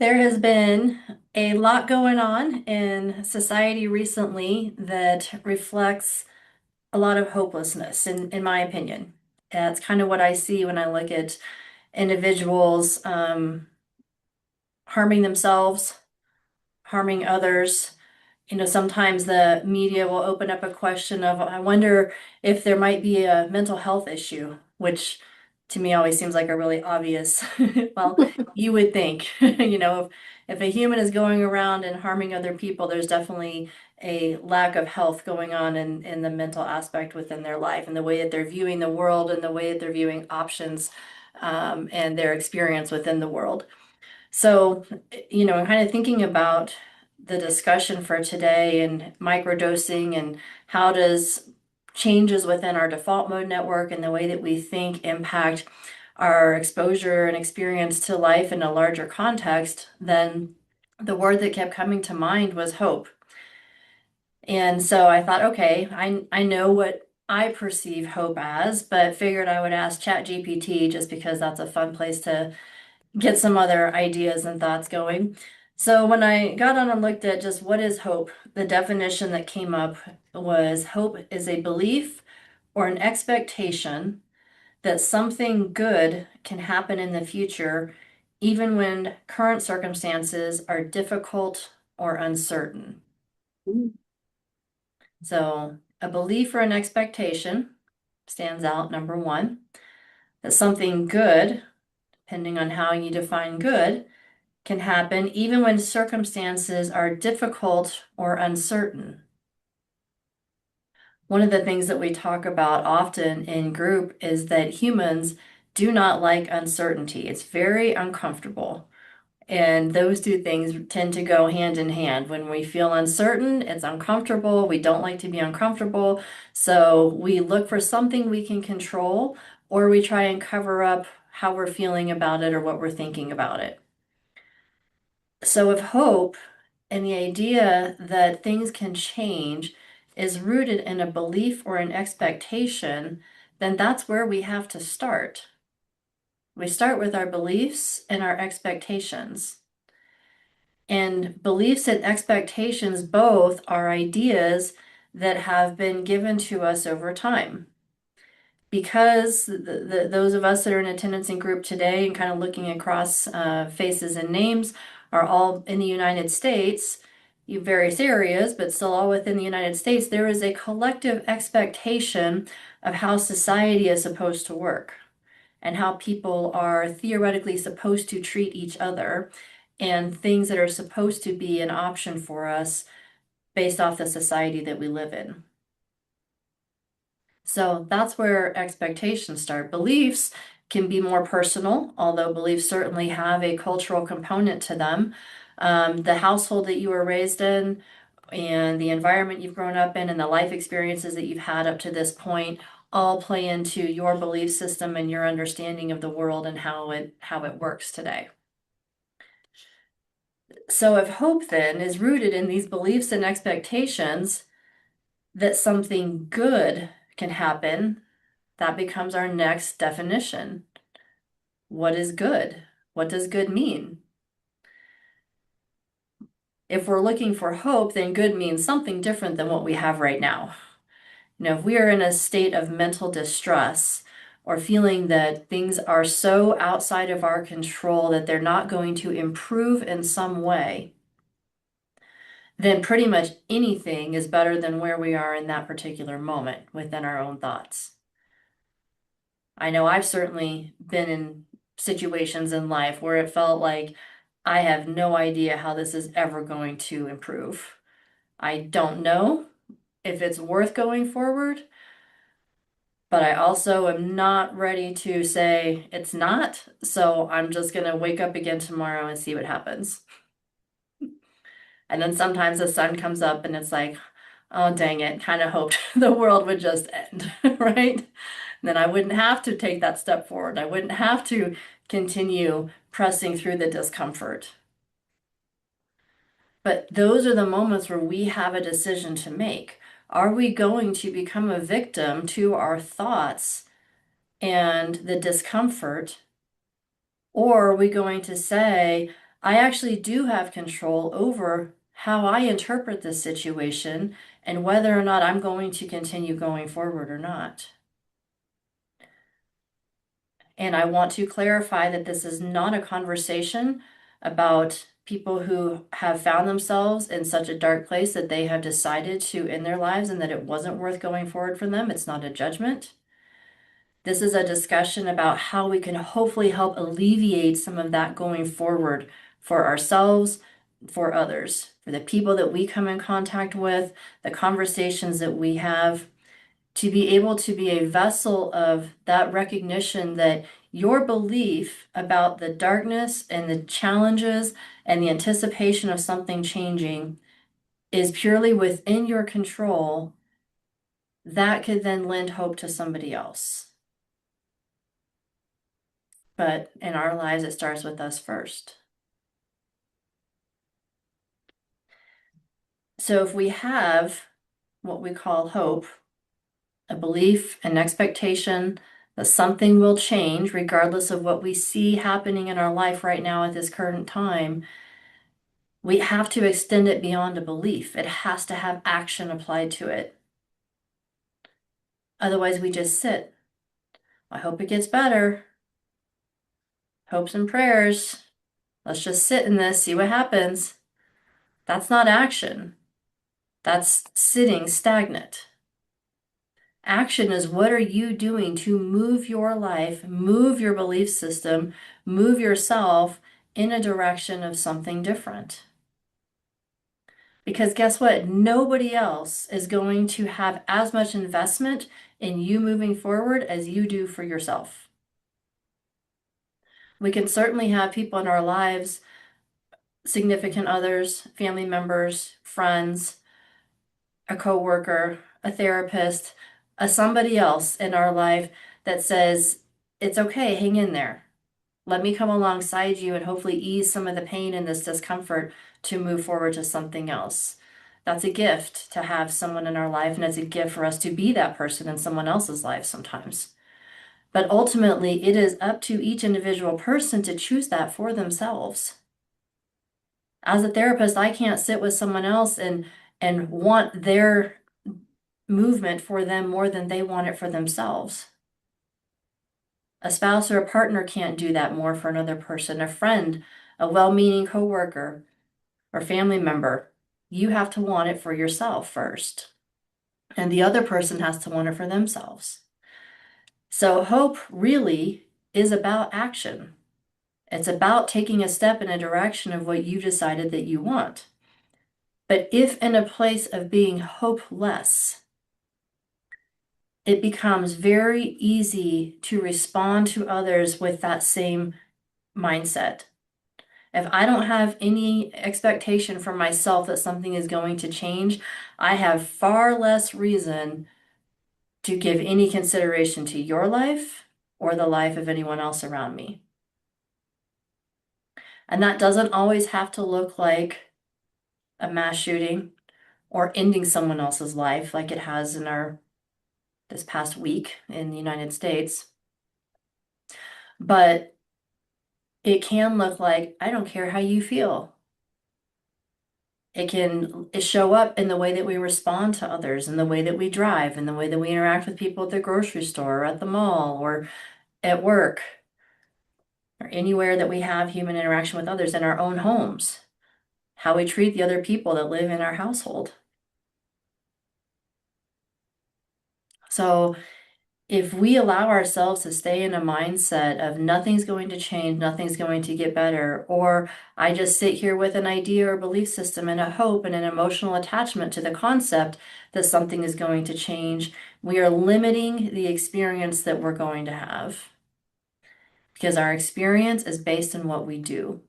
There has been a lot going on in society recently that reflects a lot of hopelessness, in my opinion. That's kind of what I see when I look at individuals harming themselves, harming others. Sometimes the media will open up a question of, I wonder if there might be a mental health issue, which to me always seems like a really obvious, well, you would think, if a human is going around and harming other people, there's definitely a lack of health going on in the mental aspect within their life and the way that they're viewing the world and the way that they're viewing options, and their experience within the world. So, I'm kind of thinking about the discussion for today and microdosing and how does changes within our default mode network and the way that we think impact our exposure and experience to life in a larger context. Then the word that kept coming to mind was hope. And so I thought, okay, I know what I perceive hope as, but figured I would ask ChatGPT just because that's a fun place to get some other ideas and thoughts going. So when I got on and looked at just what is hope, the definition that came up was hope is a belief or an expectation that something good can happen in the future, even when current circumstances are difficult or uncertain. Mm. So a belief or an expectation stands out, number one, that something good, depending on how you define good, can happen even when circumstances are difficult or uncertain. One of the things that we talk about often in group is that humans do not like uncertainty. It's very uncomfortable. And those two things tend to go hand in hand. When we feel uncertain, it's uncomfortable. We don't like to be uncomfortable. So we look for something we can control, or we try and cover up how we're feeling about it or what we're thinking about it. So if hope and the idea that things can change is rooted in a belief or an expectation, then that's where we have to start. We start with our beliefs and our expectations. And beliefs and expectations both are ideas that have been given to us over time. Because those of us that are in attendance in group today and kind of looking across faces and names are all in the United States, various areas, but still all within the United States, there is a collective expectation of how society is supposed to work and how people are theoretically supposed to treat each other and things that are supposed to be an option for us based off the society that we live in. So that's where expectations start. Beliefs can be more personal, although beliefs certainly have a cultural component to them. The household that you were raised in and the environment you've grown up in and the life experiences that you've had up to this point all play into your belief system and your understanding of the world and how it works today. So if hope then is rooted in these beliefs and expectations that something good can happen, that becomes our next definition. What is good? What does good mean? If we're looking for hope, then good means something different than what we have right now. If we are in a state of mental distress or feeling that things are so outside of our control that they're not going to improve in some way, then pretty much anything is better than where we are in that particular moment within our own thoughts. I know I've certainly been in situations in life where it felt like I have no idea how this is ever going to improve. I don't know if it's worth going forward, but I also am not ready to say it's not. So I'm just going to wake up again tomorrow and see what happens. And then sometimes the sun comes up and it's like, oh, dang it, kind of hoped the world would just end, right? Then I wouldn't have to take that step forward. I wouldn't have to continue pressing through the discomfort. But those are the moments where we have a decision to make. Are we going to become a victim to our thoughts and the discomfort? Or are we going to say, I actually do have control over how I interpret this situation and whether or not I'm going to continue going forward or not. And I want to clarify that this is not a conversation about people who have found themselves in such a dark place that they have decided to end their lives and that it wasn't worth going forward for them. It's not a judgment. This is a discussion about how we can hopefully help alleviate some of that going forward for ourselves, for others, for the people that we come in contact with, the conversations that we have, to be able to be a vessel of that recognition that your belief about the darkness and the challenges and the anticipation of something changing is purely within your control, that could then lend hope to somebody else. But in our lives, it starts with us first. So if we have what we call hope, a belief, an expectation that something will change regardless of what we see happening in our life right now at this current time, we have to extend it beyond a belief. It has to have action applied to it. Otherwise, we just sit. I hope it gets better. Hopes and prayers. Let's just sit in this, see what happens. That's not action. That's sitting stagnant. Action is what are you doing to move your life, move your belief system, move yourself in a direction of something different. Because guess what? Nobody else is going to have as much investment in you moving forward as you do for yourself. We can certainly have people in our lives, significant others, family members, friends, a coworker, a therapist, a somebody else in our life that says, it's okay, hang in there. Let me come alongside you and hopefully ease some of the pain and this discomfort to move forward to something else. That's a gift to have someone in our life, and it's a gift for us to be that person in someone else's life sometimes. But ultimately, it is up to each individual person to choose that for themselves. As a therapist, I can't sit with someone else and want their movement for them more than they want it for themselves. A spouse or a partner can't do that more for another person, a friend, a well-meaning coworker, or family member. You have to want it for yourself first, and the other person has to want it for themselves. So hope really is about action. It's about taking a step in a direction of what you decided that you want. But if in a place of being hopeless, it becomes very easy to respond to others with that same mindset. If I don't have any expectation for myself that something is going to change, I have far less reason to give any consideration to your life or the life of anyone else around me. And that doesn't always have to look like a mass shooting or ending someone else's life like it has in this past week in the United States. But it can look like, I don't care how you feel. It can show up in the way that we respond to others, in the way that we drive, in the way that we interact with people at the grocery store or at the mall or at work or anywhere that we have human interaction with others in our own homes, how we treat the other people that live in our household. So if we allow ourselves to stay in a mindset of nothing's going to change, nothing's going to get better, or I just sit here with an idea or belief system and a hope and an emotional attachment to the concept that something is going to change, we are limiting the experience that we're going to have because our experience is based on what we do.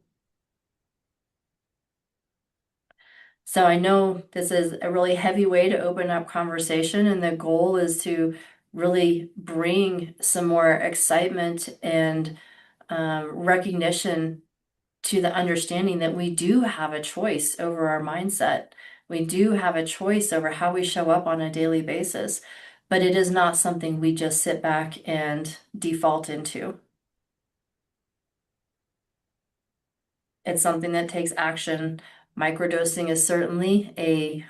So I know this is a really heavy way to open up conversation, and the goal is to really bring some more excitement and recognition to the understanding that we do have a choice over our mindset. We do have a choice over how we show up on a daily basis, but it is not something we just sit back and default into. It's something that takes action. Microdosing is certainly a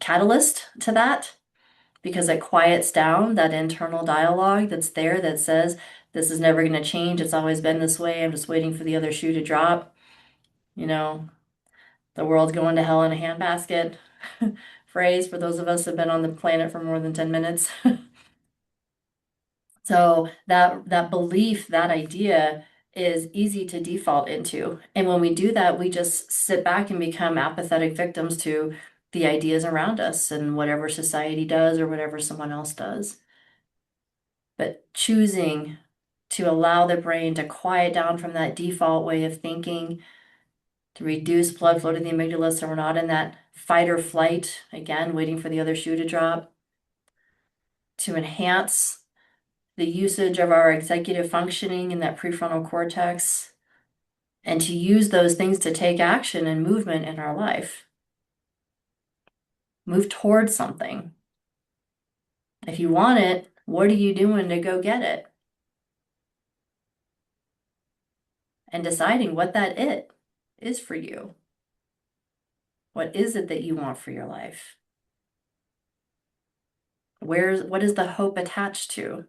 catalyst to that because it quiets down that internal dialogue that's there that says, this is never going to change. It's always been this way. I'm just waiting for the other shoe to drop. You know, the world's going to hell in a handbasket phrase for those of us who have been on the planet for more than 10 minutes. So that belief, that idea is easy to default into. And when we do that, we just sit back and become apathetic victims to the ideas around us and whatever society does or whatever someone else does. But choosing to allow the brain to quiet down from that default way of thinking, to reduce blood flow to the amygdala so we're not in that fight or flight, again, waiting for the other shoe to drop, to enhance the usage of our executive functioning in that prefrontal cortex, and to use those things to take action and movement in our life. Move towards something. If you want it, what are you doing to go get it? And deciding what that it is for you. What is it that you want for your life? What is the hope attached to?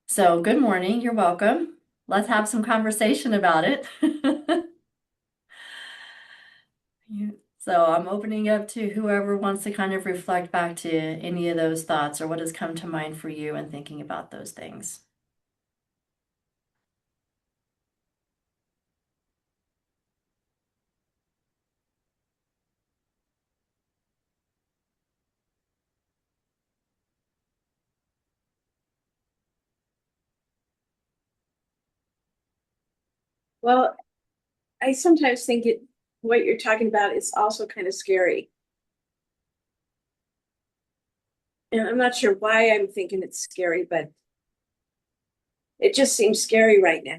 So, good morning, you're welcome. Let's have some conversation about it. So I'm opening up to whoever wants to kind of reflect back to any of those thoughts or what has come to mind for you in thinking about those things. Well, I sometimes think what you're talking about is also kind of scary. And I'm not sure why I'm thinking it's scary, but it just seems scary right now.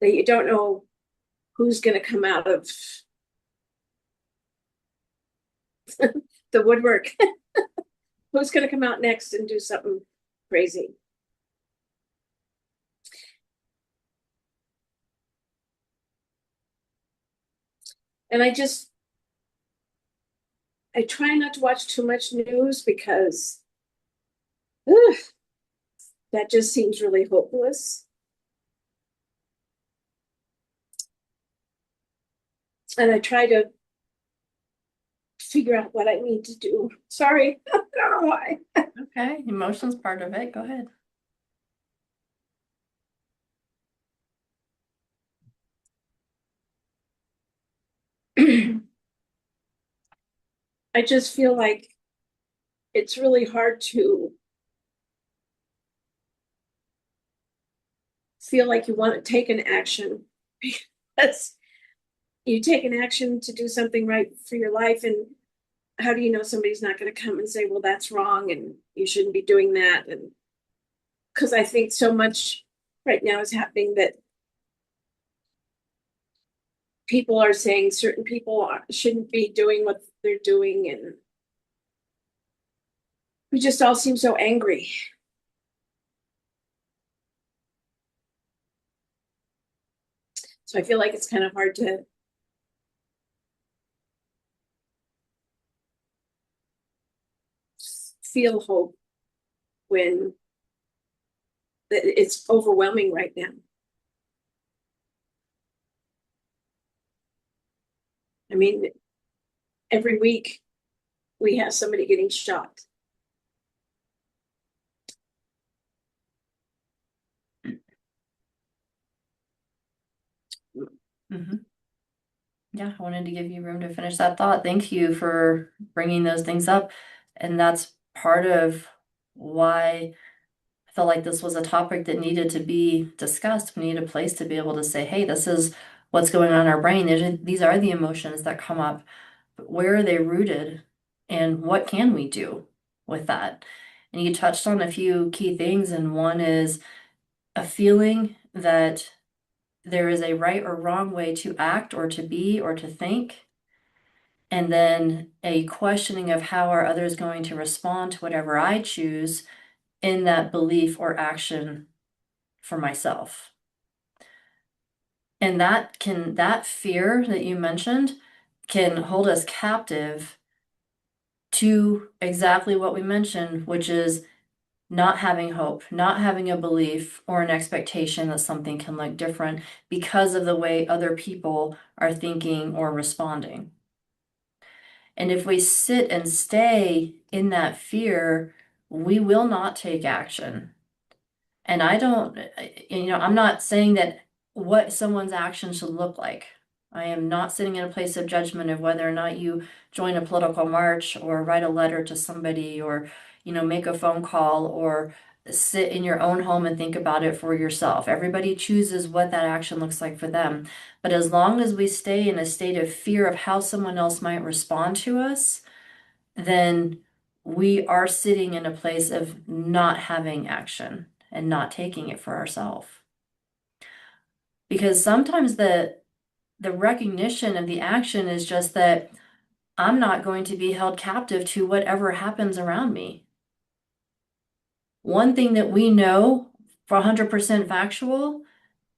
That you don't know who's going to come out of the woodwork, who's going to come out next and do something crazy. And I try not to watch too much news because ugh, that just seems really hopeless. And I try to figure out what I need to do. Sorry, I don't know why. Okay, emotions part of it. Go ahead. I just feel like it's really hard to feel like you want to take an action because you take an action to do something right for your life, and how do you know somebody's not going to come and say, well, that's wrong and you shouldn't be doing that? And because I think so much right now is happening that people are saying certain people shouldn't be doing what they're doing, and we just all seem so angry. So I feel like it's kind of hard to feel hope when it's overwhelming right now. I mean, every week we have somebody getting shot. Mm-hmm. Yeah, I wanted to give you room to finish that thought. Thank you for bringing those things up. And that's part of why I felt like this was a topic that needed to be discussed. We need a place to be able to say, hey, this is what's going on in our brain. These are the emotions that come up. But where are they rooted? And what can we do with that? And you touched on a few key things, and one is a feeling that there is a right or wrong way to act or to be or to think. And then a questioning of how are others going to respond to whatever I choose in that belief or action for myself. And that fear that you mentioned can hold us captive to exactly what we mentioned, which is not having hope, not having a belief or an expectation that something can look different because of the way other people are thinking or responding. And if we sit and stay in that fear, we will not take action. And I don't, I'm not saying that what someone's action should look like. I am not sitting in a place of judgment of whether or not you join a political march or write a letter to somebody or, make a phone call or sit in your own home and think about it for yourself. Everybody chooses what that action looks like for them. But as long as we stay in a state of fear of how someone else might respond to us, then we are sitting in a place of not having action and not taking it for ourselves. Because sometimes the recognition of the action is just that I'm not going to be held captive to whatever happens around me. One thing that we know for 100% factual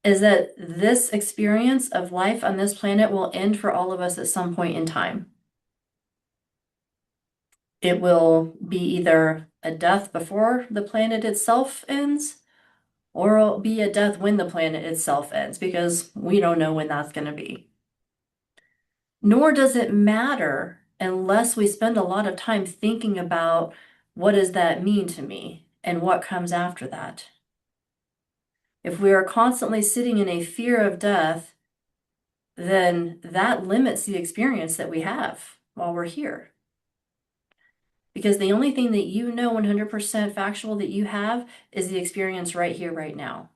is that this experience of life on this planet will end for all of us at some point in time. It will be either a death before the planet itself ends, or it'll be a death when the planet itself ends, because we don't know when that's going to be. Nor does it matter unless we spend a lot of time thinking about what does that mean to me and what comes after that. If we are constantly sitting in a fear of death, then that limits the experience that we have while we're here. Because the only thing that 100% factual that you have is the experience right here, right now.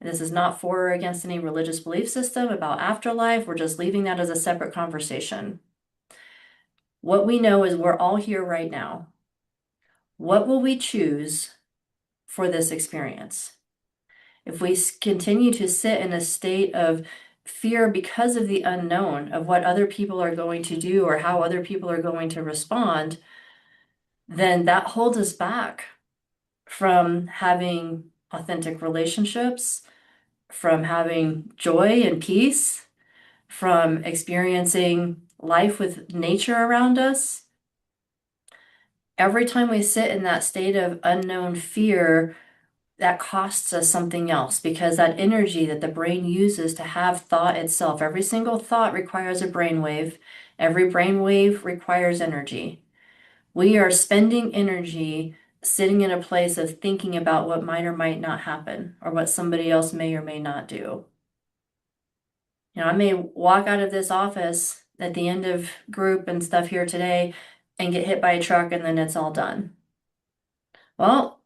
And this is not for or against any religious belief system about afterlife. We're just leaving that as a separate conversation. What we know is we're all here right now. What will we choose for this experience? If we continue to sit in a state of fear because of the unknown of what other people are going to do or how other people are going to respond, then that holds us back from having authentic relationships, from having joy and peace, from experiencing life with nature around us. Every time we sit in that state of unknown fear, that costs us something else because that energy that the brain uses to have thought itself, every single thought requires a brainwave. Every brainwave requires energy. We are spending energy sitting in a place of thinking about what might or might not happen or what somebody else may or may not do. I may walk out of this office at the end of group and stuff here today and get hit by a truck and then it's all done. Well,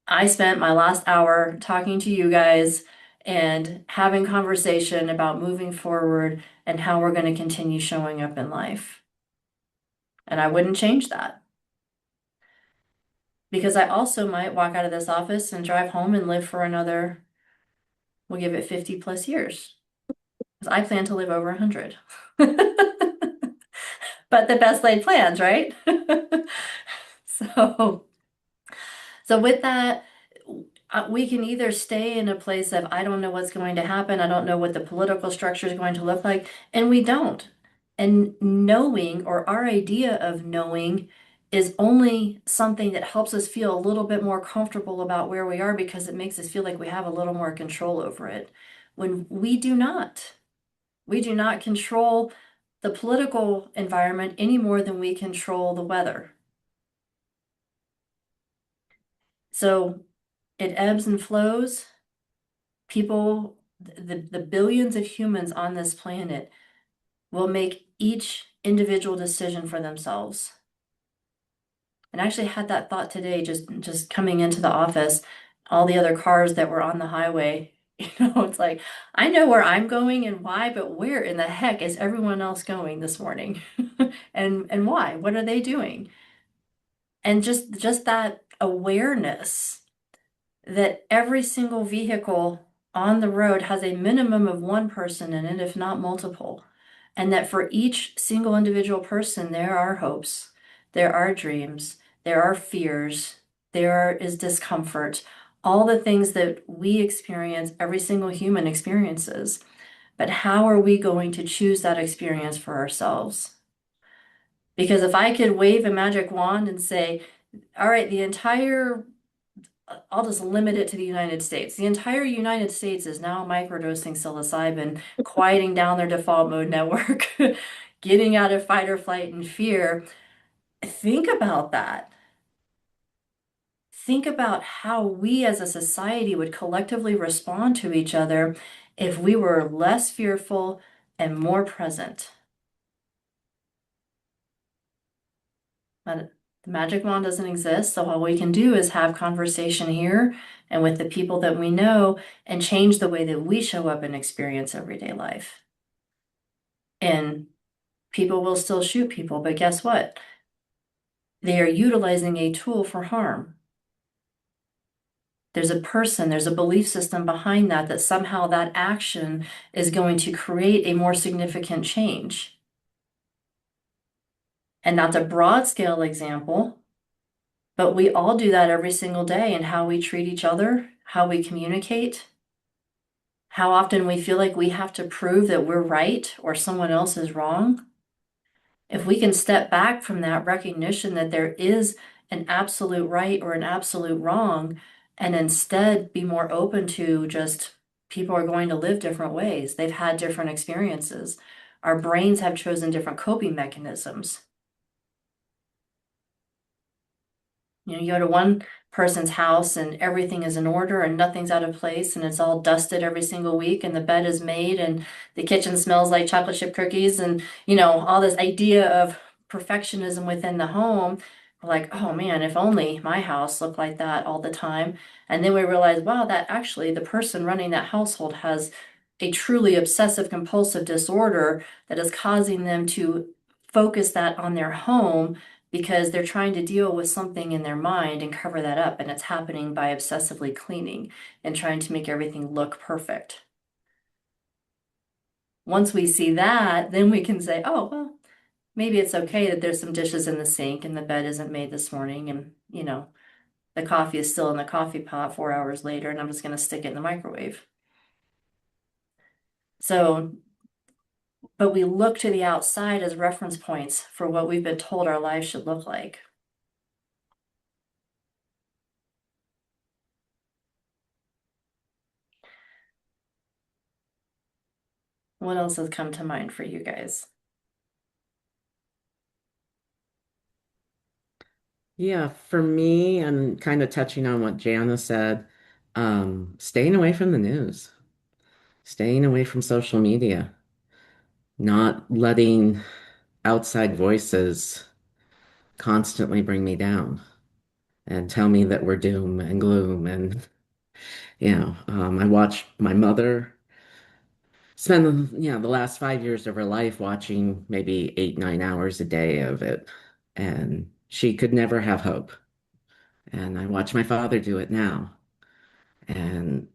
I spent my last hour talking to you guys and having conversation about moving forward and how we're going to continue showing up in life. And I wouldn't change that because I also might walk out of this office and drive home and live for another, we'll give it 50 plus years. Because I plan to live over 100. But the best laid plans, right? So, so with that, we can either stay in a place of, I don't know what's going to happen. I don't know what the political structure is going to look like. And we don't. And knowing, or our idea of knowing, is only something that helps us feel a little bit more comfortable about where we are because it makes us feel like we have a little more control over it. When we do not. We do not control the political environment any more than we control the weather. So it ebbs and flows. People, the billions of humans on this planet will make each individual decision for themselves. And I actually had that thought today, just coming into the office, all the other cars that were on the highway. It's like, I know where I'm going and why, but where in the heck is everyone else going this morning? And why? What are they doing? And just that awareness that every single vehicle on the road has a minimum of one person in it, if not multiple. And that for each single individual person, there are hopes, there are dreams, there are fears, there is discomfort, all the things that we experience, every single human experiences. But how are we going to choose that experience for ourselves? Because if I could wave a magic wand and say, all right, I'll just limit it to the United States. The entire United States is now microdosing psilocybin, quieting down their default mode network, getting out of fight or flight and fear. Think about that. Think about how we as a society would collectively respond to each other if we were less fearful and more present. But the magic wand doesn't exist, so all we can do is have conversation here and with the people that we know and change the way that we show up and experience everyday life. And people will still shoot people, but guess what? They are utilizing a tool for harm. There's a person, there's a belief system behind that, that somehow that action is going to create a more significant change. And that's a broad scale example, but we all do that every single day in how we treat each other, how we communicate, how often we feel like we have to prove that we're right or someone else is wrong. If we can step back from that recognition that there is an absolute right or an absolute wrong, and instead be more open to just people are going to live different ways. They've had different experiences. Our brains have chosen different coping mechanisms. You know, you go to one person's house and everything is in order and nothing's out of place and it's all dusted every single week and the bed is made and the kitchen smells like chocolate chip cookies and, all this idea of perfectionism within the home. We're like, oh man, if only my house looked like that all the time. And then we realize, wow, that actually the person running that household has a truly obsessive compulsive disorder that is causing them to focus that on their home because they're trying to deal with something in their mind and cover that up. And it's happening by obsessively cleaning and trying to make everything look perfect. Once we see that, then we can say, oh, well, maybe it's okay that there's some dishes in the sink and the bed isn't made this morning. And, the coffee is still in the coffee pot 4 hours later, and I'm just going to stick it in the microwave. So, but we look to the outside as reference points for what we've been told our lives should look like. What else has come to mind for you guys? Yeah, for me, and kind of touching on what Jana said, staying away from the news, staying away from social media, not letting outside voices constantly bring me down and tell me that we're doom and gloom. And, I watched my mother spend, the last 5 years of her life watching maybe 8, 9 hours a day of it. And she could never have hope. And I watch my father do it now. And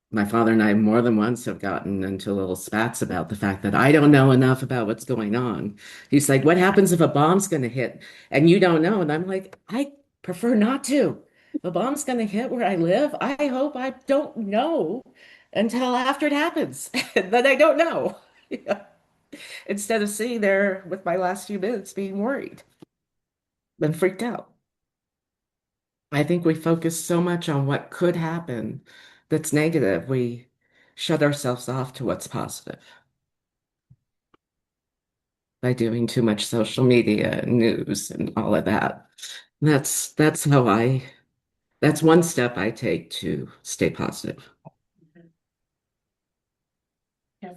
my father and I more than once have gotten into little spats about the fact that I don't know enough about what's going on. He's like, what happens if a bomb's going to hit and you don't know? And I'm like, I prefer not to. If a bomb's going to hit where I live, I hope I don't know until after it happens. Then I don't know. Yeah. Instead of sitting there with my last few minutes being worried and freaked out. I think we focus so much on what could happen that's negative. We shut ourselves off to what's positive by doing too much social media and news and all of that. That's how that's one step I take to stay positive. Yeah.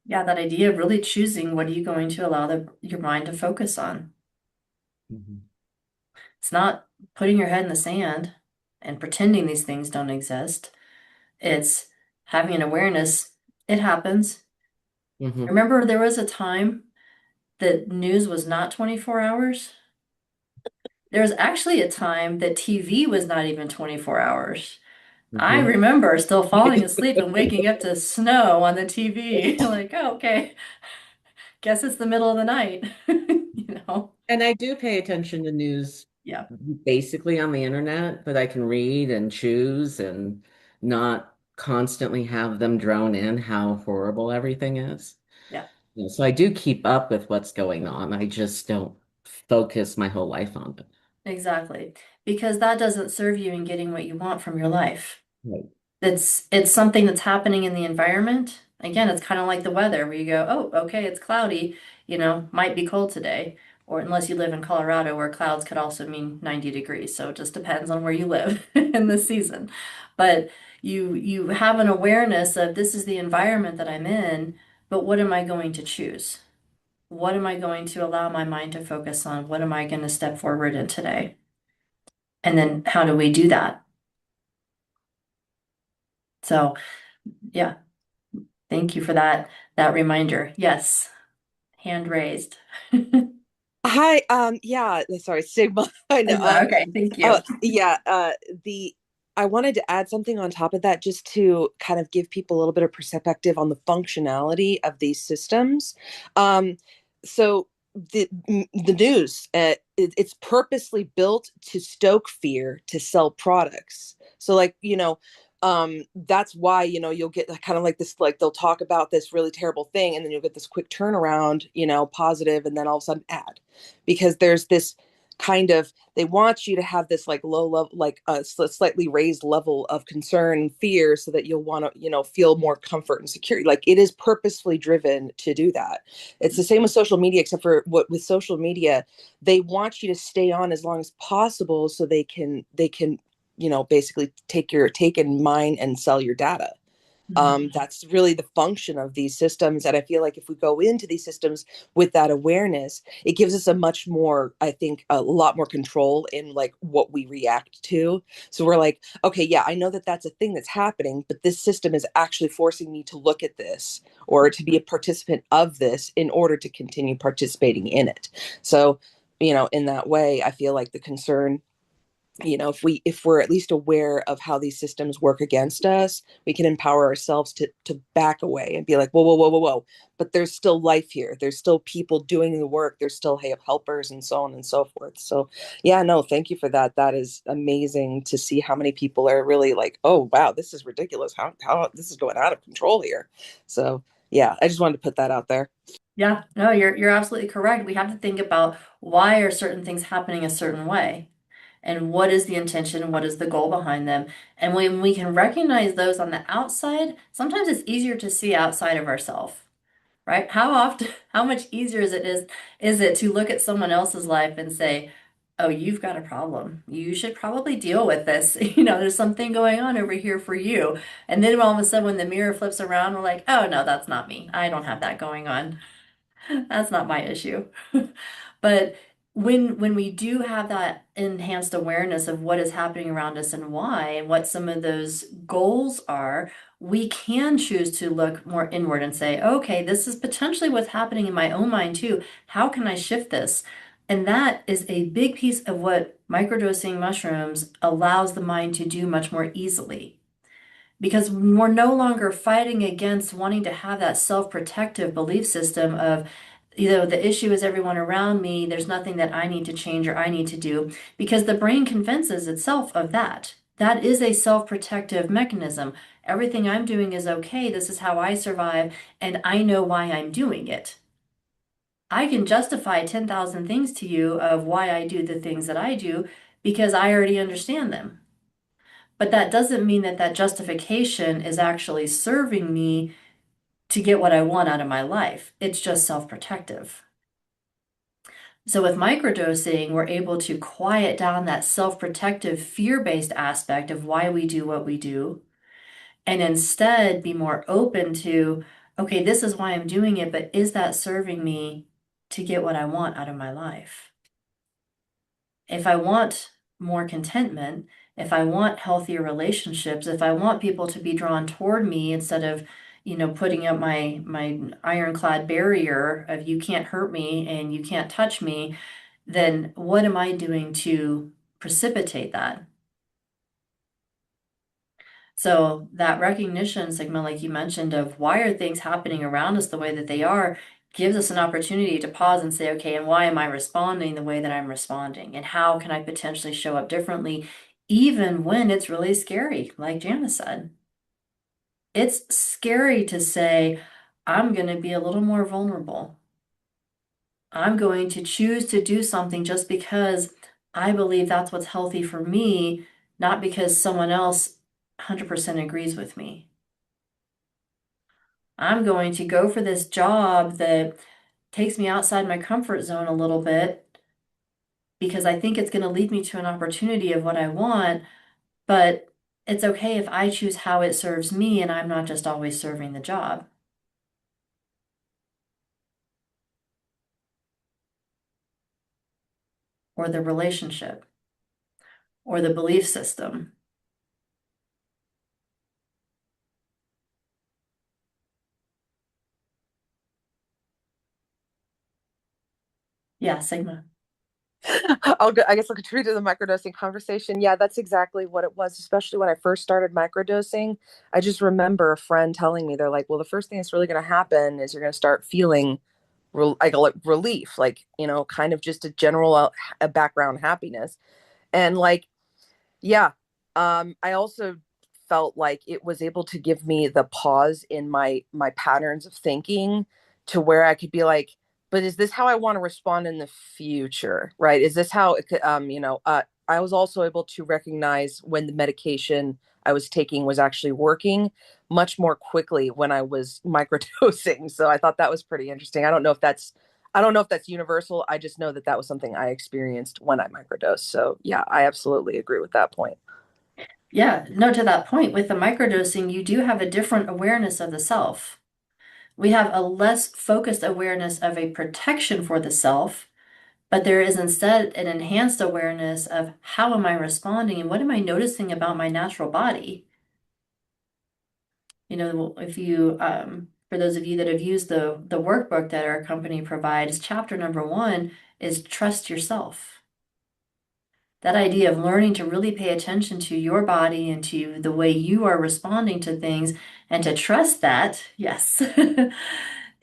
Yeah, that idea of really choosing what are you going to allow your mind to focus on. Mhm. It's not putting your head in the sand and pretending these things don't exist. It's having an awareness. It happens. Mhm. Remember, there was a time that news was not 24 hours? There was actually a time that TV was not even 24 hours. I Mhm. remember still falling asleep and waking up to snow on the TV. Like, oh, okay, guess it's the middle of the night. You know? And I do pay attention to news Yeah, basically on the internet that I can read and choose and not constantly have them drone in how horrible everything is. yeah. You know, so I do keep up with what's going on. I just don't focus my whole life on it. Exactly. Because that doesn't serve you in getting what you want from your life. Right. It's something that's happening in the environment. Again, it's kind of like the weather where you go, oh, okay, it's cloudy, might be cold today. Or unless you live in Colorado where clouds could also mean 90 degrees. So it just depends on where you live in the season. But you have an awareness of this is the environment that I'm in, but what am I going to choose? What am I going to allow my mind to focus on? What am I going to step forward in today? And then how do we do that? So, yeah, thank you for that reminder. Yes, hand raised. Hi, yeah, sorry, Sigma. I know. Okay, thank you. Yeah, the I wanted to add something on top of that just to kind of give people a little bit of perspective on the functionality of these systems. So the news, it's purposely built to stoke fear to sell products. So like, that's why, you'll get kind of like this, like they'll talk about this really terrible thing and then you'll get this quick turnaround, positive, and then all of a sudden ad because there's this kind of they want you to have this like low level like a slightly raised level of concern and fear so that you'll want to feel more comfort and security. Like it is purposefully driven to do that. It's the same with social media, except for what with social media they want you to stay on as long as possible so they can basically take and mine and sell your data. Mhm. That's really the function of these systems. And I feel like if we go into these systems with that awareness, it gives us a much more, I think, a lot more control in like what we react to. So we're like, okay, yeah, I know that that's a thing that's happening, but this system is actually forcing me to look at this or to be a participant of this in order to continue participating in it. So, in that way, I feel like the concern, if we're at least aware of how these systems work against us, we can empower ourselves to back away and be like, whoa, whoa, whoa, whoa, whoa, but there's still life here, there's still people doing the work, there's still helpers and so on and so forth. So yeah, no, thank you for that. That is amazing to see how many people are really like, oh wow, this is ridiculous, how this is going out of control here. So yeah, I just wanted to put that out there. Yeah, no, you're absolutely correct. We have to think about why are certain things happening a certain way, and what is the intention, what is the goal behind them. And when we can recognize those on the outside, sometimes it's easier to see outside of ourselves. Right? How often, how much easier is it to look at someone else's life and say, "Oh, you've got a problem. You should probably deal with this. There's something going on over here for you." And then all of a sudden, when the mirror flips around, we're like, "Oh, no, that's not me. I don't have that going on." That's not my issue. But when we do have that enhanced awareness of what is happening around us and why, and what some of those goals are, we can choose to look more inward and say, okay, this is potentially what's happening in my own mind too. How can I shift this? And that is a big piece of what microdosing mushrooms allows the mind to do much more easily, because we're no longer fighting against wanting to have that self-protective belief system of, the issue is everyone around me, there's nothing that I need to change or I need to do, because the brain convinces itself of that. That is a self-protective mechanism. Everything I'm doing is okay, this is how I survive, and I know why I'm doing it. I can justify 10,000 things to you of why I do the things that I do because I already understand them. But that doesn't mean that that justification is actually serving me to get what I want out of my life. It's just self-protective. So with microdosing, we're able to quiet down that self-protective, fear-based aspect of why we do what we do, and instead be more open to, okay, this is why I'm doing it, but is that serving me to get what I want out of my life? If I want more contentment, if I want healthier relationships, if I want people to be drawn toward me instead of, putting up my ironclad barrier of you can't hurt me and you can't touch me, then what am I doing to precipitate that? So that recognition, Sigma, like you mentioned, of why are things happening around us the way that they are, gives us an opportunity to pause and say, okay, and why am I responding the way that I'm responding? And how can I potentially show up differently, even when it's really scary, like Janice said? It's scary to say, I'm going to be a little more vulnerable. I'm going to choose to do something just because I believe that's what's healthy for me, not because someone else 100% agrees with me. I'm going to go for this job that takes me outside my comfort zone a little bit because I think it's going to lead me to an opportunity of what I want, but it's okay if I choose how it serves me and I'm not just always serving the job or the relationship or the belief system. Yeah, Sigma. I guess I'll contribute to the microdosing conversation. Yeah, that's exactly what it was, especially when I first started microdosing. I just remember a friend telling me, they're like, well, the first thing that's really going to happen is you're going to start feeling I call it relief, like, kind of just a general a background happiness. And like, yeah. I also felt like it was able to give me the pause in my patterns of thinking to where I could be like, but is this how I want to respond in the future? Right? Is this how it could, I was also able to recognize when the medication I was taking was actually working much more quickly when I was microdosing. So I thought that was pretty interesting. I don't know if that's universal. I just know that that was something I experienced when I microdosed. So yeah, I absolutely agree with that point. Yeah, no, to that point, with the microdosing, you do have a different awareness of the self. We have a less focused awareness of a protection for the self, but there is instead an enhanced awareness of how am I responding and what am I noticing about my natural body? If you, for those of you that have used the workbook that our company provides, chapter number 1 is trust yourself. That idea of learning to really pay attention to your body and to the way you are responding to things and to trust that, yes,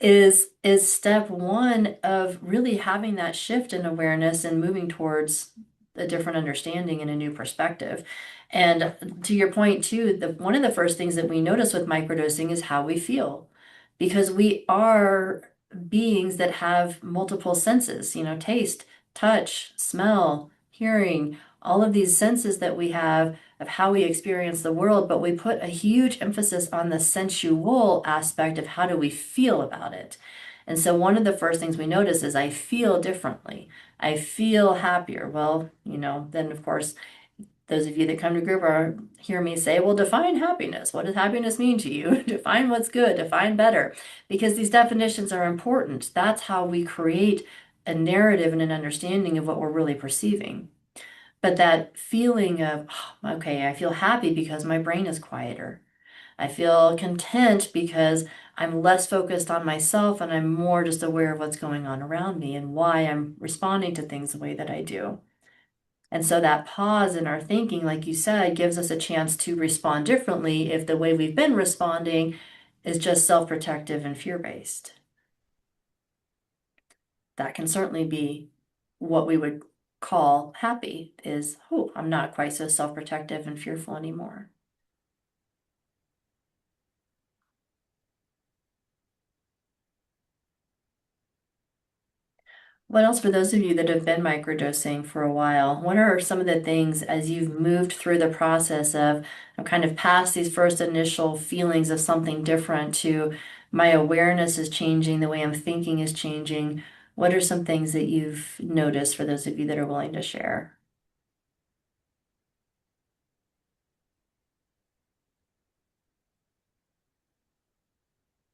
is step 1 of really having that shift in awareness and moving towards a different understanding and a new perspective. And to your point too, one of the first things that we notice with microdosing is how we feel, because we are beings that have multiple senses, taste, touch, smell, hearing, all of these senses that we have of how we experience the world, but we put a huge emphasis on the sensual aspect of how do we feel about it. And so one of the first things we notice is I feel differently. I feel happier. Well, then of course, those of you that come to group or hear me say, well, define happiness. What does happiness mean to you? Define what's good, define better, because these definitions are important. That's how we create a narrative and an understanding of what we're really perceiving. But that feeling of, oh, okay, I feel happy because my brain is quieter. I feel content because I'm less focused on myself and I'm more just aware of what's going on around me and why I'm responding to things the way that I do. And so that pause in our thinking, like you said, gives us a chance to respond differently if the way we've been responding is just self-protective and fear-based. That can certainly be what we would call happy is, oh, I'm not quite so self-protective and fearful anymore. What else, for those of you that have been microdosing for a while, what are some of the things as you've moved through the process of I'm kind of past these first initial feelings of something different to my awareness is changing, the way I'm thinking is changing? What are some things that you've noticed for those of you that are willing to share?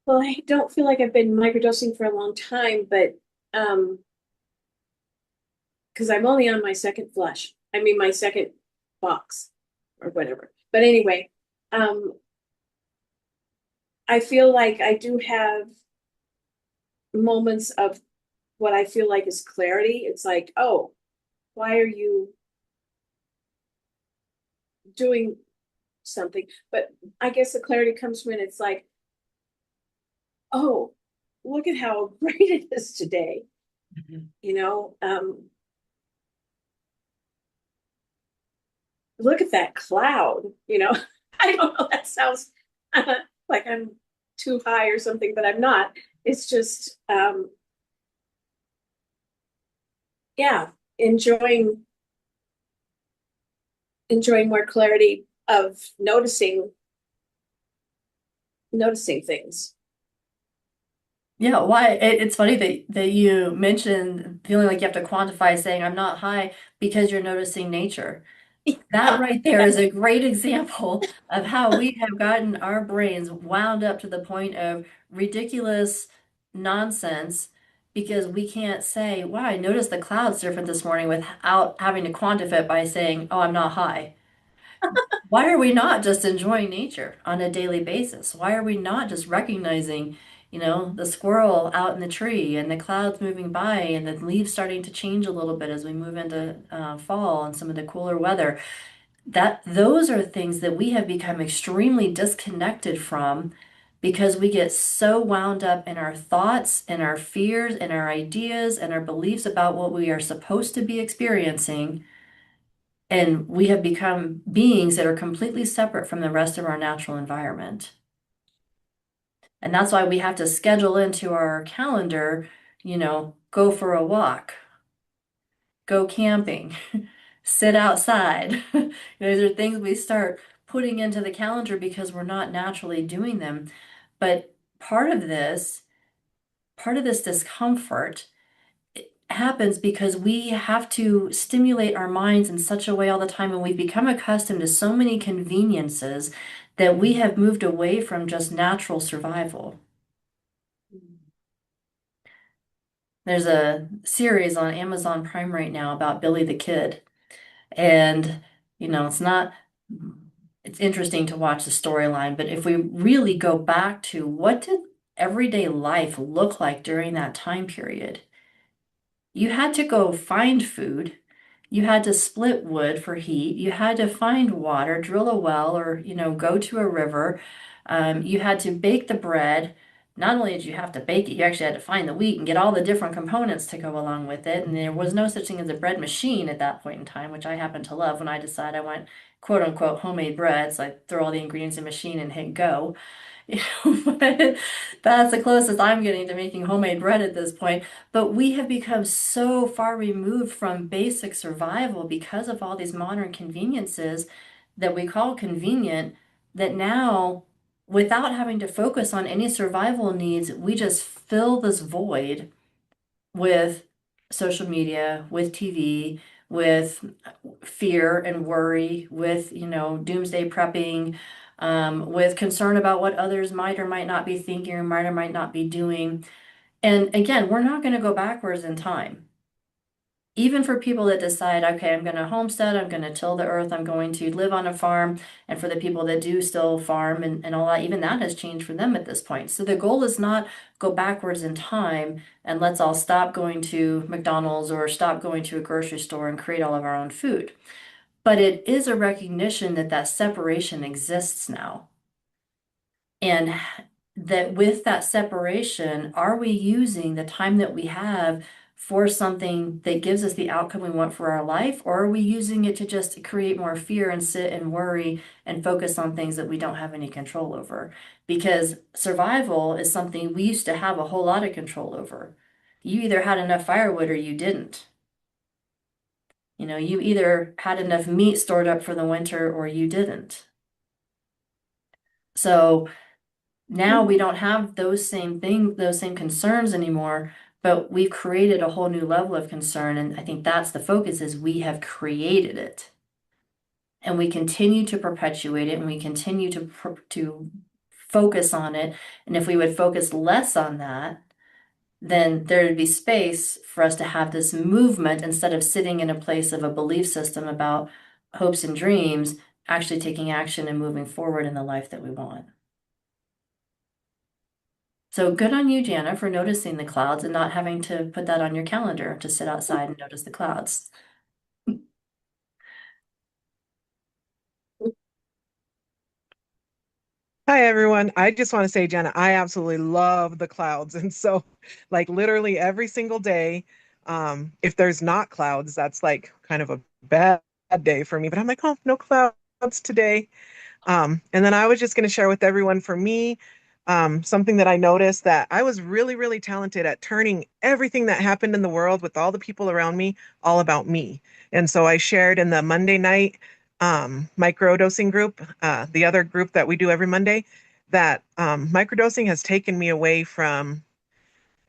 Well, I don't feel like I've been microdosing for a long time, but because I'm only on my second flush. I mean, my second box or whatever. But anyway, um, I feel like I do have moments of what I feel like is clarity. It's like, oh, why are you doing something? But I guess the clarity comes when it's like, oh, look at how bright it is today, Mhm. you know, look at that cloud, you know. I don't know, that sounds like I'm too high or something, but I'm not. It's just yeah, enjoying more clarity of noticing things. Yeah, why it's funny that you mentioned feeling like you have to quantify saying I'm not high because you're noticing nature. That right there is a great example of how we have gotten our brains wound up to the point of ridiculous nonsense because we can't say, wow, I noticed the clouds different this morning without having to quantify it by saying, oh, I'm not high. Why are we not just enjoying nature on a daily basis? Why are we not just recognizing, the squirrel out in the tree and the clouds moving by and the leaves starting to change a little bit as we move into fall and some of the cooler weather? That those are things that we have become extremely disconnected from because we get so wound up in our thoughts and our fears and our ideas and our beliefs about what we are supposed to be experiencing. And we have become beings that are completely separate from the rest of our natural environment. And that's why we have to schedule into our calendar, go for a walk, go camping, sit outside. Those are things we start putting into the calendar because we're not naturally doing them. But part of this discomfort happens because we have to stimulate our minds in such a way all the time, and we've become accustomed to so many conveniences that we have moved away from just natural survival. There's a series on Amazon Prime right now about Billy the Kid. And, it's not, it's interesting to watch the storyline, but if we really go back to what did everyday life look like during that time period? You had to go find food. You had to split wood for heat. You had to find water, drill a well, or, go to a river. You had to bake the bread. Not only did you have to bake it, you actually had to find the wheat and get all the different components to go along with it. And there was no such thing as a bread machine at that point in time, which I happen to love when I decide I want quote unquote homemade bread. So I throw all the ingredients in the machine and hit go. But that's the closest I'm getting to making homemade bread at this point. But we have become so far removed from basic survival because of all these modern conveniences that we call convenient, that now, without having to focus on any survival needs, we just fill this void with social media, with TV, with fear and worry, with, doomsday prepping, with concern about what others might or might not be thinking or might not be doing. And again, we're not going to go backwards in time. Even for people that decide, okay, I'm going to homestead, I'm going to till the earth, I'm going to live on a farm, and for the people that do still farm and all that, even that has changed for them at this point. So the goal is not go backwards in time and let's all stop going to McDonald's or stop going to a grocery store and create all of our own food. But it is a recognition that that separation exists now. And that with that separation, are we using the time that we have for something that gives us the outcome we want for our life, or are we using it to just create more fear and sit and worry and focus on things that we don't have any control over? Because survival is something we used to have a whole lot of control over. You either had enough firewood or you didn't. You either had enough meat stored up for the winter or you didn't. So now we don't have those same concerns anymore, but we've created a whole new level of concern. And I think that's the focus is we have created it. And we continue to perpetuate it and we continue to focus on it. And if we would focus less on that, then there would be space for us to have this movement instead of sitting in a place of a belief system about hopes and dreams, actually taking action and moving forward in the life that we want. So good on you, Jana, for noticing the clouds and not having to put that on your calendar to sit outside and notice the clouds. Hi everyone. I just want to say, Jenna, I absolutely love the clouds. And so, like, literally every single day, if there's not clouds, that's like kind of a bad day for me. But I'm like, oh, no clouds today. And then I was just going to share with everyone for me, something that I noticed that I was really, really talented at turning everything that happened in the world with all the people around me all about me. And so I shared in the Monday night microdosing group, the other group that we do every Monday, that microdosing has taken me away from,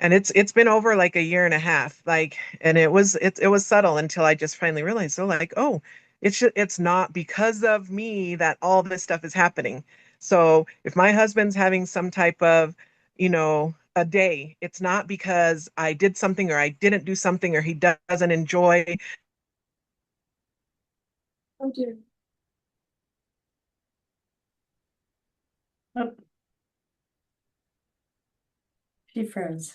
and it's been over like a year and a half, like, and it was subtle until I just finally realized, so like, oh, it's not because of me that all this stuff is happening. So if my husband's having some type of, a day, it's not because I did something or I didn't do something or he doesn't enjoy. Oh dear. Oh, she froze.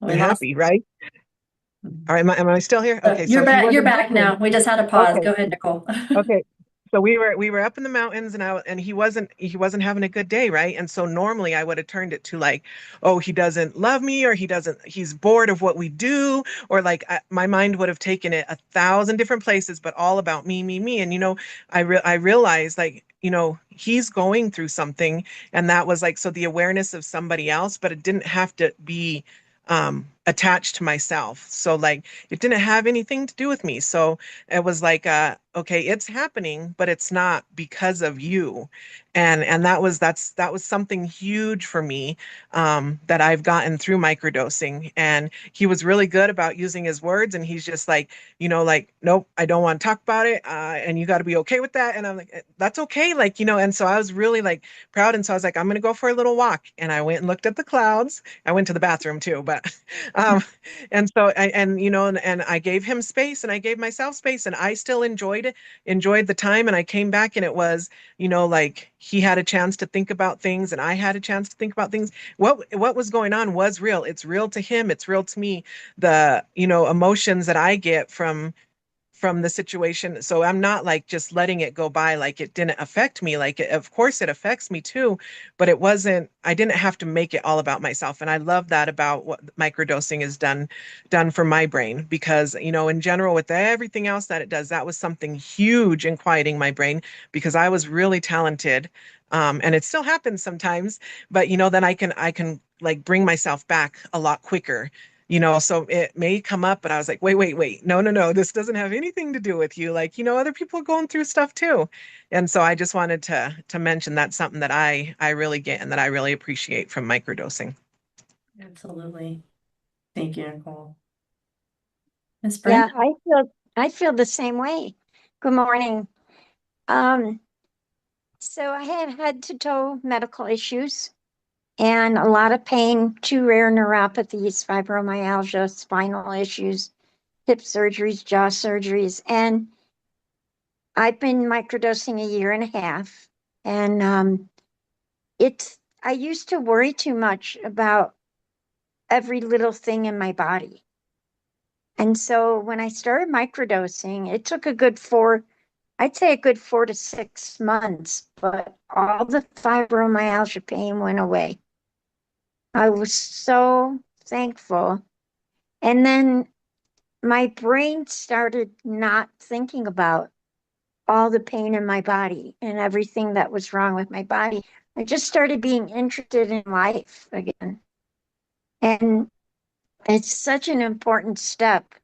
We lost. Happy, right? All right, am I still here? Okay, so You're if he back. You're wasn't back listening, now. We just had a pause. okay. Go ahead, Nicole. Okay. So we were up in the mountains and he wasn't having a good day, right? And so normally I would have turned it to like, oh, he doesn't love me or he's bored of what we do or like my mind would have taken it 1,000 different places, but all about me, me, me. And I realized like, he's going through something and that was like so the awareness of somebody else, but it didn't have to be attached to myself. So like it didn't have anything to do with me. So it was like okay, it's happening but it's not because of you. And that was something huge for me, that I've gotten through microdosing. And he was really good about using his words and he's just like, like, nope, I don't want to talk about it, and you got to be okay with that. And I'm like, that's okay, like, and so I was really like proud. And so I was like, I'm going to go for a little walk, and I went and looked at the clouds. I went to the bathroom too, but um and so and I gave him space and I gave myself space and I still enjoyed the time. And I came back and it was, like he had a chance to think about things and I had a chance to think about things. What was going on was real. It's real to him, it's real to me. The, emotions that I get from the situation. So I'm not like just letting it go by like it didn't affect me. Like of course it affects me too, but I didn't have to make it all about myself. And I love that about what microdosing has done for my brain because, in general with everything else that it does, that was something huge in quieting my brain because I was really talented. And it still happens sometimes, but then I can like bring myself back a lot quicker. So it may come up, but I was like, wait, wait, wait. No, no, no. This doesn't have anything to do with you. Like, other people are going through stuff too. And so I just wanted to mention that's something that I really get and that I really appreciate from microdosing. Absolutely. Thank you, Nicole. Miss Yeah, Brenda? I feel the same way. Good morning. Um, so I had head to toe medical issues and a lot of pain, two rare neuropathies, fibromyalgia, spinal issues, hip surgeries, jaw surgeries, and I've been microdosing a year and a half. And I used to worry too much about every little thing in my body. And so when I started microdosing, it took I'd say a good 4 to 6 months, but all the fibromyalgia pain went away. I was so thankful. And then my brain started not thinking about all the pain in my body and everything that was wrong with my body. I just started being interested in life again. And it's such an important step.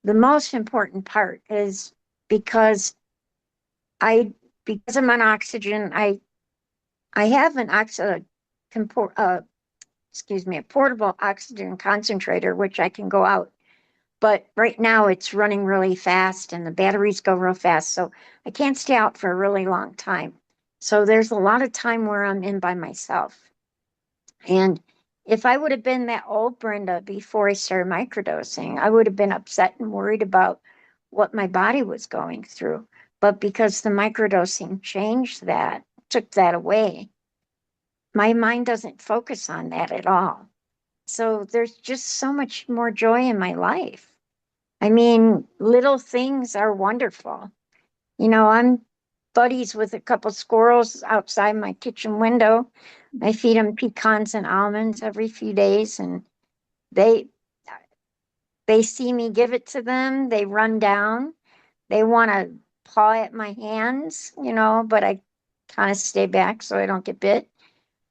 The most important part is because I because I'm on oxygen, I have an a portable oxygen concentrator, which I can go out. But right now it's running really fast and the batteries go real fast. So I can't stay out for a really long time. So there's a lot of time where I'm in by myself. And if I would have been that old Brenda before I started microdosing, I would have been upset and worried about what my body was going through. But because the microdosing changed that, took that away, my mind doesn't focus on that at all. So there's just so much more joy in my life. I mean, little things are wonderful. You know, I'm buddies with a couple squirrels outside my kitchen window. I feed them pecans and almonds every few days, and they they see me give it to them. They run down. They want to paw at my hands, you know, but I kind of stay back so I don't get bit.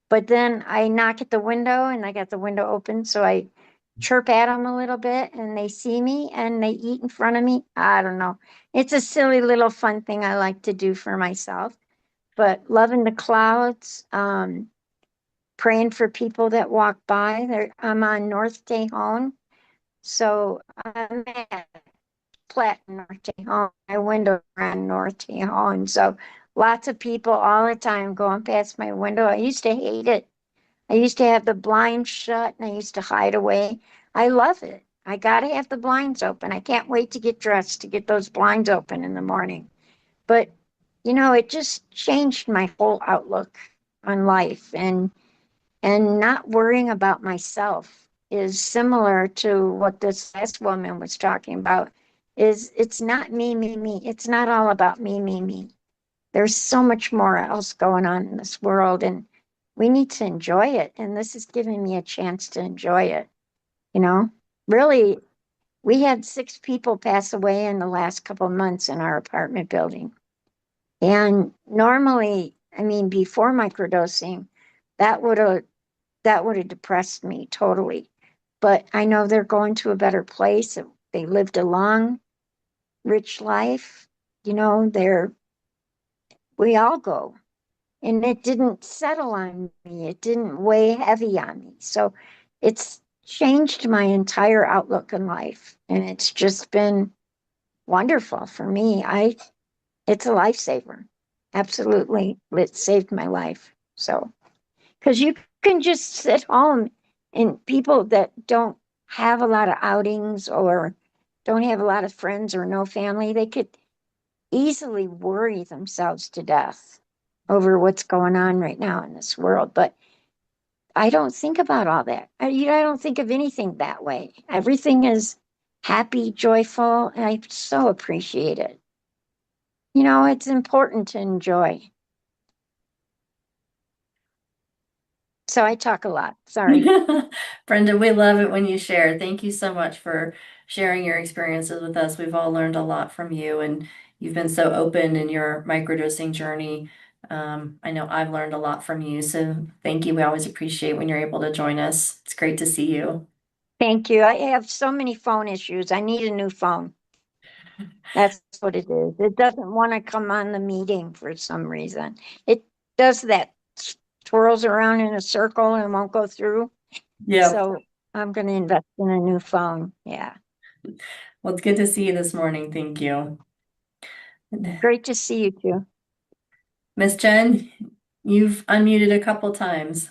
But then I knock at the window and I got the window open, so I chirp at them a little bit and they see me and they eat in front of me. I don't know. It's a silly little fun thing I like to do for myself. But loving the clouds, praying for people that walk by. I'm on North Tejon, so I'm at Platte North Tejon. My window on North Tejon, so lots of people all the time going past my window. I used to hate it. I used to have the blinds shut and I used to hide away. I love it. I got to have the blinds open. I can't wait to get dressed to get those blinds open in the morning. But, you know, it just changed my whole outlook on life, and not worrying about myself is similar to what this last woman was talking about. Is it's not me, me, me. It's not all about me, me, me. There's so much more else going on in this world, and we need to enjoy it. And this is giving me a chance to enjoy it. You know, really, we had 6 people pass away in the last couple of months in our apartment building. And normally, I mean, before microdosing, that would have depressed me totally. But I know they're going to a better place. They lived a long, rich life. You know, we all go. And it didn't settle on me. It didn't weigh heavy on me. So it's changed my entire outlook in life. And it's just been wonderful for me. It's a lifesaver. Absolutely. It saved my life. So, because you can just sit home, and people that don't have a lot of outings or don't have a lot of friends or no family, they could easily worry themselves to death over what's going on right now in this world. But I don't think about all that. I don't think of anything that way. Everything is happy, joyful, and I so appreciate it. You know, it's important to enjoy. So I talk a lot. Sorry. Brenda, we love it when you share. Thank you so much for sharing your experiences with us. We've all learned a lot from you, and you've been so open in your microdosing journey. I know I've learned a lot from you, so thank you. We always appreciate when you're able to join us. It's great to see you. Thank you. I have so many phone issues. I need a new phone. That's what it is. It doesn't want to come on the meeting for some reason. It does that, twirls around in a circle and won't go through. Yep. So I'm going to invest in a new phone. Yeah. Well, it's good to see you this morning. Thank you. Great to see you too. Miss Jen, you've unmuted a couple times.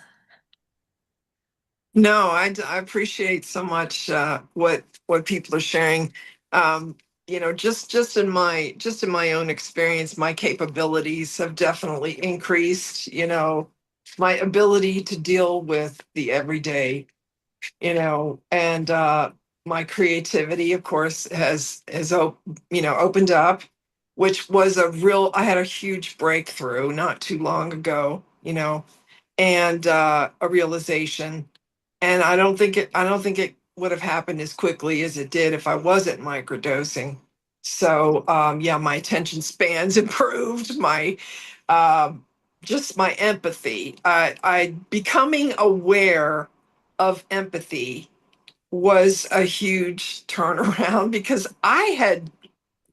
No, I appreciate so much what people are sharing. Just in my own experience, my capabilities have definitely increased. My ability to deal with the everyday. And my creativity, of course, has opened up, which was I had a huge breakthrough not too long ago. And a realization. And I don't think it would have happened as quickly as it did if I wasn't microdosing. So yeah, my attention spans improved, my just my empathy. I becoming aware of empathy was a huge turnaround because I had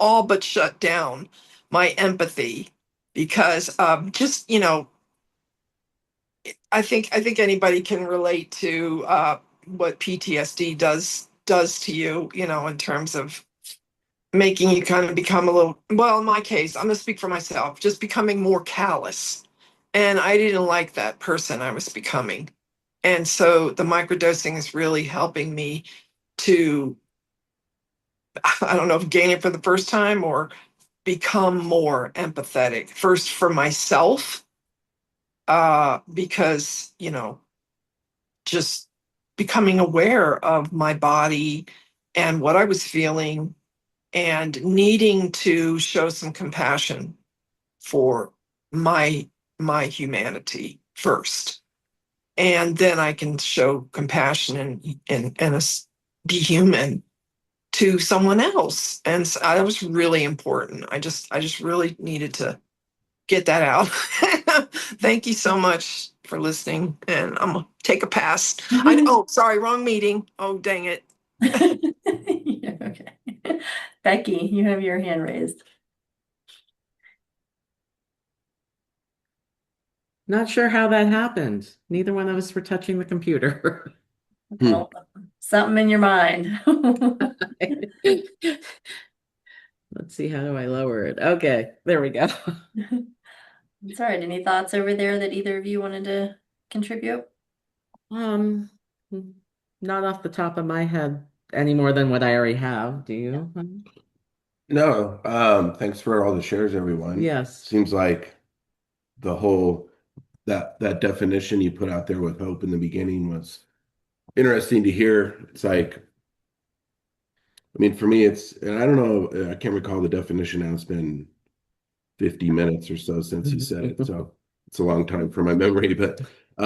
all but shut down my empathy because just I think anybody can relate to what PTSD does to you, in terms of making you kind of become a little, well, in my case, I'm gonna speak for myself, just becoming more callous. And I didn't like that person I was becoming. And so the microdosing is really helping me to, I don't know if gain it for the first time or become more empathetic, first for myself, because, just becoming aware of my body and what I was feeling and needing to show some compassion for my humanity first, and then I can show compassion and be human to someone else. And so that was really important. I just really needed to get that out. Thank you so much for listening. And I'm gonna take a pass. Oh, sorry, wrong meeting. Oh, dang it. Yeah, okay. Becky, you have your hand raised. Not sure how that happened. Neither one of us were touching the computer. Well, something in your mind. Let's see, how do I lower it? Okay, there we go. It's all right. Any thoughts over there that either of you wanted to contribute? Um, Not off the top of my head any more than what I already have. Do Yeah. you? No, thanks for all the shares, everyone. Yes. Seems like the whole that definition you put out there with hope in the beginning was interesting to hear. It's like, I mean, for me, it's, and I don't know, I can't recall the definition now. It's been 50 minutes or so since you said it, so it's a long time for my memory. But I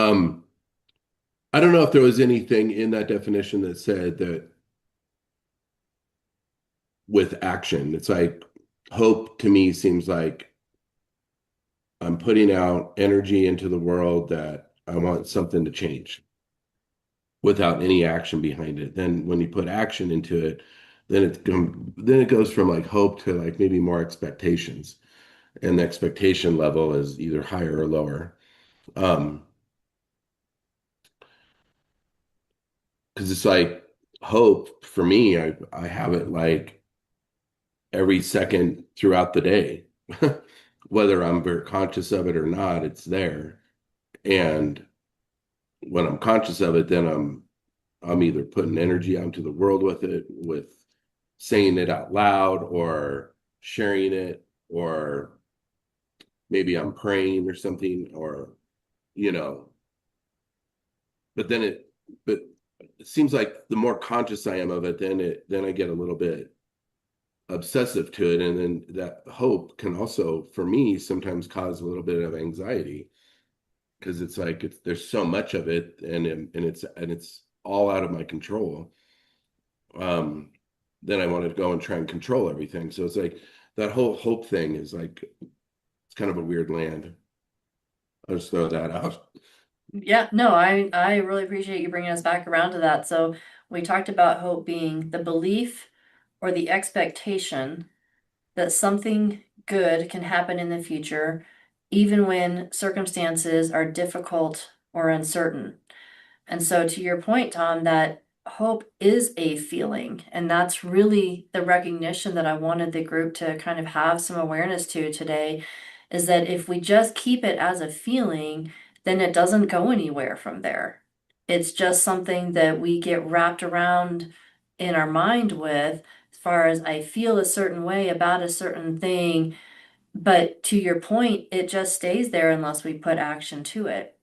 don't know if there was anything in that definition that said that with action, it's like hope to me seems like I'm putting out energy into the world that I want something to change without any action behind it. Then when you put action into it, then it goes from like hope to like maybe more expectations. And the expectation level is either higher or lower. Because it's like hope for me, I have it like every second throughout the day. Whether I'm very conscious of it or not, it's there. And when I'm conscious of it, then I'm either putting energy out into the world with it, with saying it out loud or sharing it, or maybe I'm praying or something, or you know, but then but it seems like the more conscious I am of it, then I get a little bit obsessive to it. And then that hope can also, for me, sometimes cause a little bit of anxiety because it's like there's so much of it and it's all out of my control. um then I want to go and try and control everything. So it's like that whole hope thing is like it's kind of a weird land. I'll just throw that out. Yeah, no, I really appreciate you bringing us back around to that. So we talked about hope being the belief or the expectation that something good can happen in the future, even when circumstances are difficult or uncertain. And so, to your point, Tom, that hope is a feeling. And that's really the recognition that I wanted the group to kind of have some awareness to today is that if we just keep it as a feeling, then it doesn't go anywhere from there. It's just something that we get wrapped around in our mind with, as far as I feel a certain way about a certain thing. But to your point, it just stays there unless we put action to it.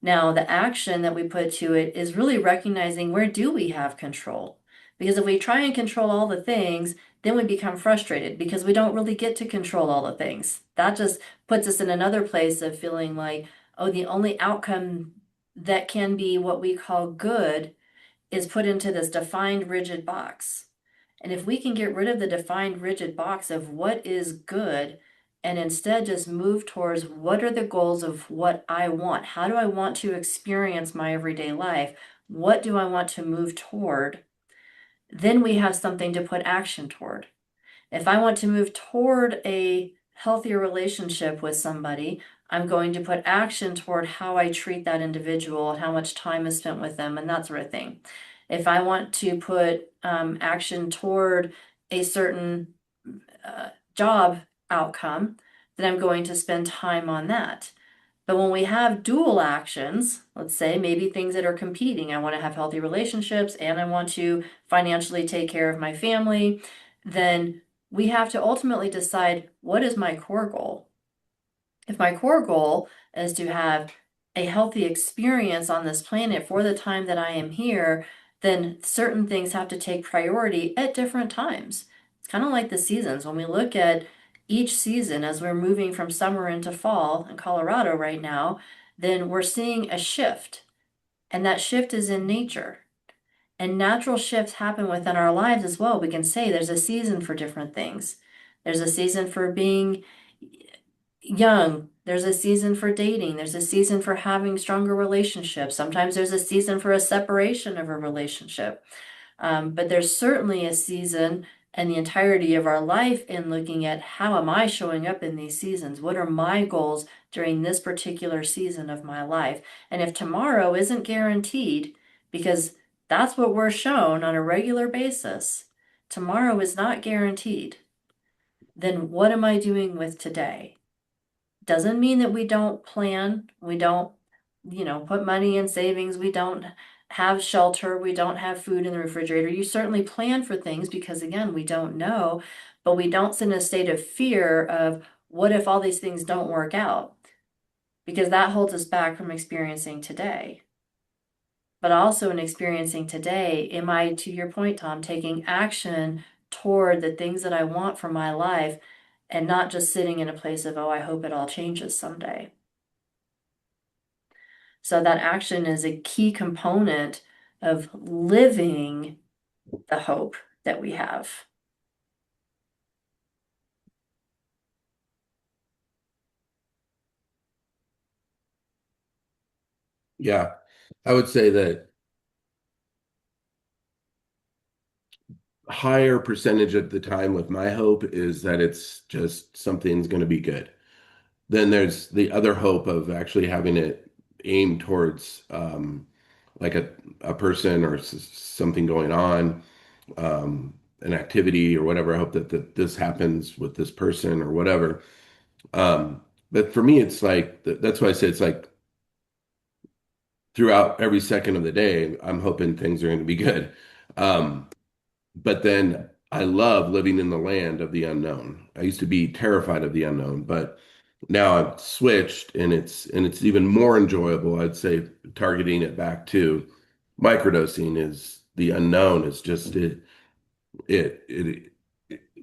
Now, the action that we put to it is really recognizing where do we have control? Because if we try and control all the things, then we become frustrated because we don't really get to control all the things. That just puts us in another place of feeling like, oh, the only outcome that can be what we call good is put into this defined rigid box. And if we can get rid of the defined rigid box of what is good and instead just move towards what are the goals of what I want? How do I want to experience my everyday life? What do I want to move toward? Then we have something to put action toward. If I want to move toward a healthier relationship with somebody, I'm going to put action toward how I treat that individual and how much time is spent with them and that sort of thing. If I want to put action toward a certain job outcome, then I'm going to spend time on that. But when we have dual actions, let's say maybe things that are competing, I want to have healthy relationships and I want to financially take care of my family, then we have to ultimately decide what is my core goal. If my core goal is to have a healthy experience on this planet for the time that I am here, then certain things have to take priority at different times. It's kind of like the seasons. When we look at each season as we're moving from summer into fall in Colorado right now, then we're seeing a shift. And that shift is in nature. And natural shifts happen within our lives as well. We can say there's a season for different things. There's a season for being young. There's a season for dating. There's a season for having stronger relationships. Sometimes there's a season for a separation of a relationship. But there's certainly a season and the entirety of our life in looking at how am I showing up in these seasons? What are my goals during this particular season of my life? And if tomorrow isn't guaranteed, because that's what we're shown on a regular basis, tomorrow is not guaranteed, then what am I doing with today? Doesn't mean that we don't plan, we don't, put money in savings, we don't have shelter, we don't have food in the refrigerator. You certainly plan for things because, again, we don't know, but we don't sit in a state of fear of what if all these things don't work out? Because that holds us back from experiencing today. But also in experiencing today, am I, to your point, Tom, taking action toward the things that I want for my life and not just sitting in a place of, oh, I hope it all changes someday. So that action is a key component of living the hope that we have. Yeah. I would say that higher percentage at the time with my hope is that it's just something's going to be good. Then there's the other hope of actually having it aimed towards like a person or something going on, an activity or whatever. I hope that this happens with this person or whatever. But for me, it's like that's why I say it's like throughout every second of the day, I'm hoping things are going to be good. Um, but then I love living in the land of the unknown. I used to be terrified of the unknown, but now I've switched and it's even more enjoyable. I'd say targeting it back to microdosing is the unknown. It's just it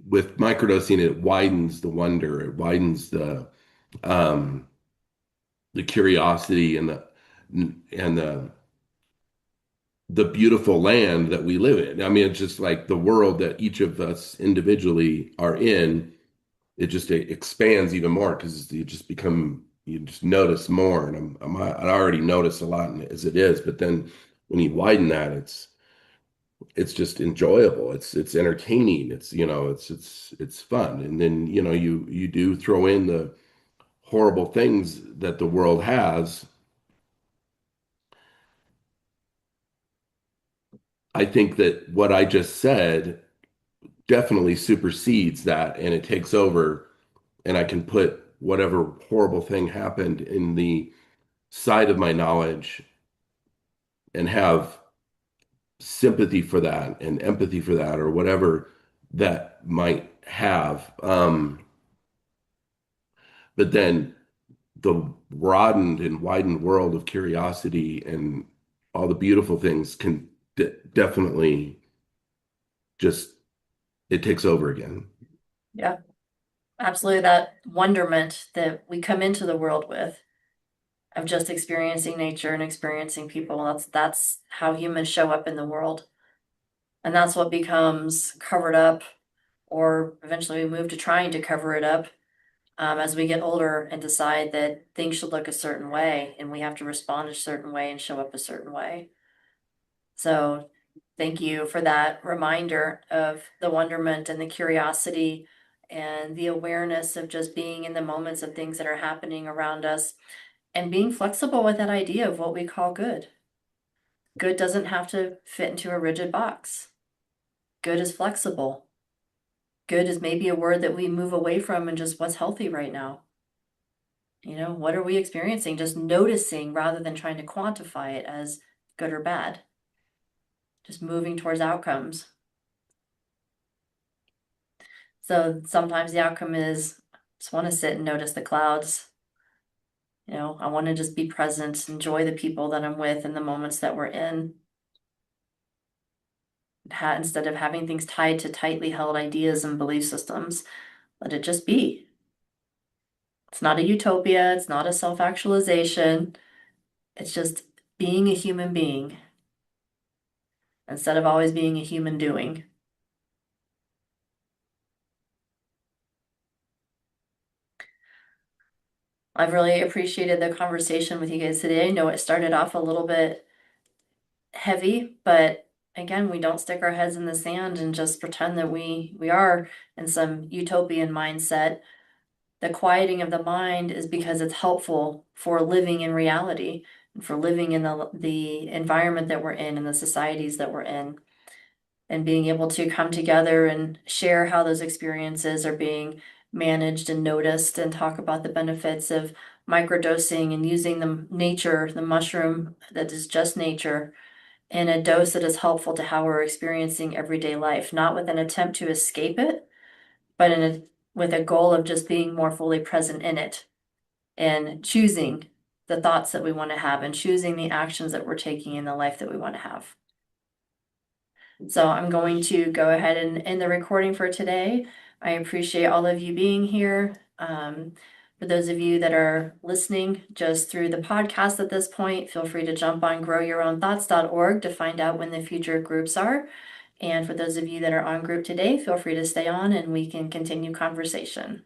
with microdosing it widens the wonder, it widens um the curiosity and the beautiful land that we live in. I mean, it's just like the world that each of us individually are in. It just expands even more because you just notice more. And I already notice a lot as it is, but then when you widen that, it's just enjoyable. It's entertaining. It's fun. And then you do throw in the horrible things that the world has. I think that what I just said definitely supersedes that and it takes over, and I can put whatever horrible thing happened in the side of my knowledge and have sympathy for that and empathy for that or whatever that might have. But then the broadened and widened world of curiosity and all the beautiful things can definitely just, it takes over again. Yeah, absolutely. That wonderment that we come into the world with of just experiencing nature and experiencing people. That's how humans show up in the world. And that's what becomes covered up, or eventually we move to trying to cover it up as we get older and decide that things should look a certain way and we have to respond a certain way and show up a certain way. So thank you for that reminder of the wonderment and the curiosity and the awareness of just being in the moments of things that are happening around us and being flexible with that idea of what we call good. Good doesn't have to fit into a rigid box. Good is flexible. Good is maybe a word that we move away from and just what's healthy right now. What are we experiencing? Just noticing rather than trying to quantify it as good or bad. Just moving towards outcomes. So sometimes the outcome is just want to sit and notice the clouds. I want to just be present, enjoy the people that I'm with and the moments that we're in. Instead of having things tied to tightly held ideas and belief systems, let it just be. It's not a utopia, it's not a self-actualization. It's just being a human being instead of always being a human doing. I've really appreciated the conversation with you guys today. I know it started off a little bit heavy, but again, we don't stick our heads in the sand and just pretend that we are in some utopian mindset. The quieting of the mind is because it's helpful for living in reality and for living in the environment that we're in and the societies that we're in, and being able to come together and share how those experiences are being managed and noticed, and talk about the benefits of microdosing and using the mushroom that is just nature, in a dose that is helpful to how we're experiencing everyday life, not with an attempt to escape it, but with a goal of just being more fully present in it and choosing the thoughts that we want to have and choosing the actions that we're taking in the life that we want to have. So I'm going to go ahead and end the recording for today. I appreciate all of you being here. For those of you that are listening just through the podcast at this point, feel free to jump on growyourownthoughts.org to find out when the future groups are. And for those of you that are on group today, feel free to stay on and we can continue conversation.